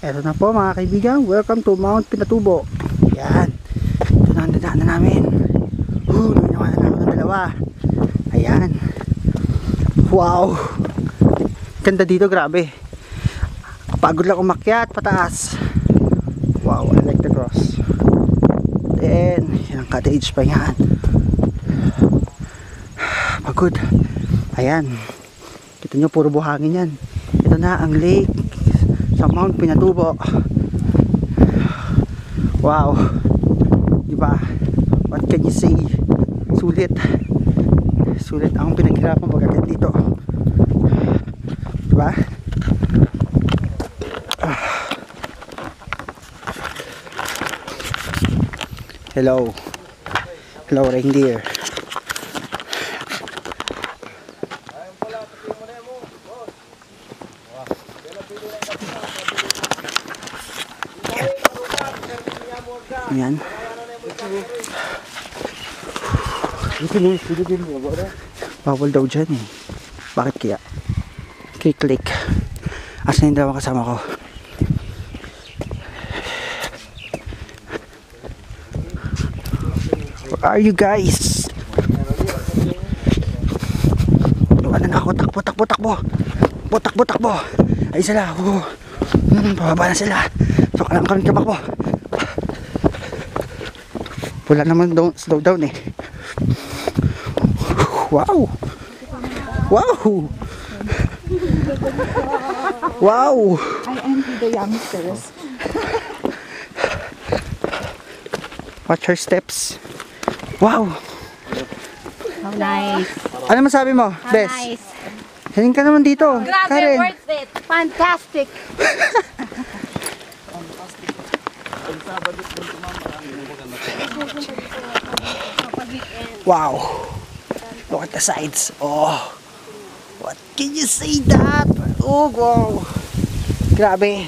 Eto na po mga kaibigan, welcome to Mount Pinatubo. Ayan, ito na ang dadaanan namin. Naminawanan na ako ng dalawa. Ayan. Wow, ganda dito, grabe. Pagod lang umakyat pataas. Wow, I like the cross. Then yan ang cottage pa yan. Pagod. Ayan, kita nyo puro buhangin yan. Ito na ang lake sa Mount Pinatubo. Wow, diba? What can you say? Sulit. Sulit ang pinaghirapan pagkagat dito, diba? Hello. Hello reindeer. Yan. Bawal daw dyan eh. Bakit kaya? Click. Asan yung dalawang kasama ko? Where are you guys? Ano na ako? Takbo. Ay sila. Pababa na sila. So kalang kabak po. Wala naman slow down eh. Wow. I envy the youngsters. Watch her steps. Wow. How nice. Ano masabi mo, Bes? Nice. Halin ka naman dito. Grabe, Karen. worth it. Fantastic. Wow. Look at the sides. Oh. What can you say that? Oh, wow. Grabe.